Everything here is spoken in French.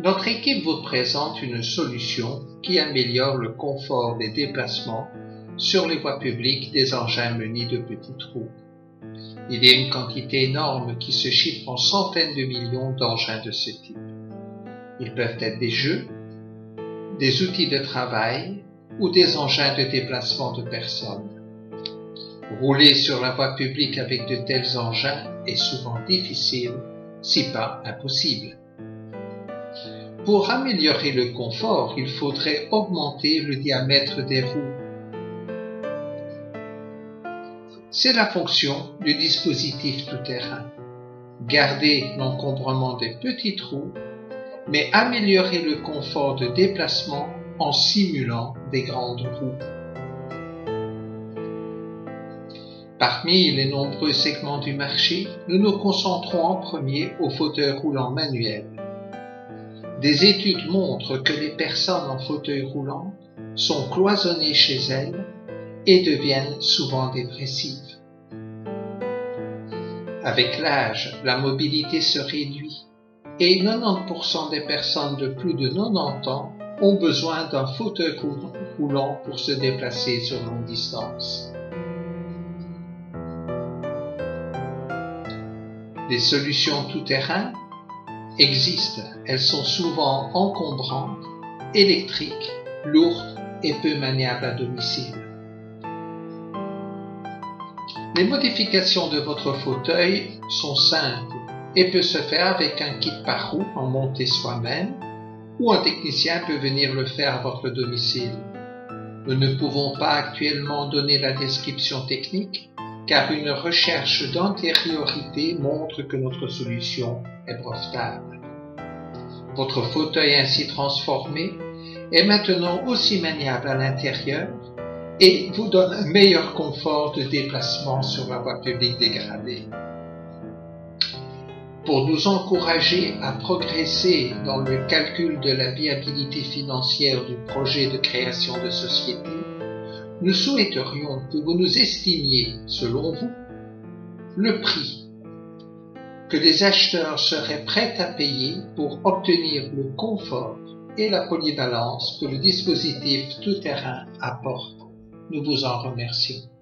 Notre équipe vous présente une solution qui améliore le confort des déplacements sur les voies publiques des engins munis de petits trous. Il y a une quantité énorme qui se chiffre en centaines de millions d'engins de ce type. Ils peuvent être des jeux, des outils de travail ou des engins de déplacement de personnes. Rouler sur la voie publique avec de tels engins est souvent difficile, si pas impossible. Pour améliorer le confort, il faudrait augmenter le diamètre des roues. C'est la fonction du dispositif tout-terrain. Garder l'encombrement des petits trous, mais améliorer le confort de déplacement en simulant des grandes roues. Parmi les nombreux segments du marché, nous nous concentrons en premier aux fauteuils roulants manuels. Des études montrent que les personnes en fauteuil roulant sont cloisonnées chez elles et deviennent souvent dépressives. Avec l'âge, la mobilité se réduit et 90% des personnes de plus de 90 ans ont besoin d'un fauteuil roulant pour se déplacer sur longue distance. Des solutions tout-terrain existent. Elles sont souvent encombrantes, électriques, lourdes et peu maniables à domicile. Les modifications de votre fauteuil sont simples et peuvent se faire avec un kit par roue en monté soi-même ou un technicien peut venir le faire à votre domicile. Nous ne pouvons pas actuellement donner la description technique car une recherche d'antériorité montre que notre solution est brevetable. Votre fauteuil ainsi transformé est maintenant aussi maniable à l'intérieur et vous donne un meilleur confort de déplacement sur la voie publique dégradée. Pour nous encourager à progresser dans le calcul de la viabilité financière du projet de création de société, nous souhaiterions que vous nous estimiez, selon vous, le prix que les acheteurs seraient prêts à payer pour obtenir le confort et la polyvalence que le dispositif tout-terrain apporte. Nous vous en remercions.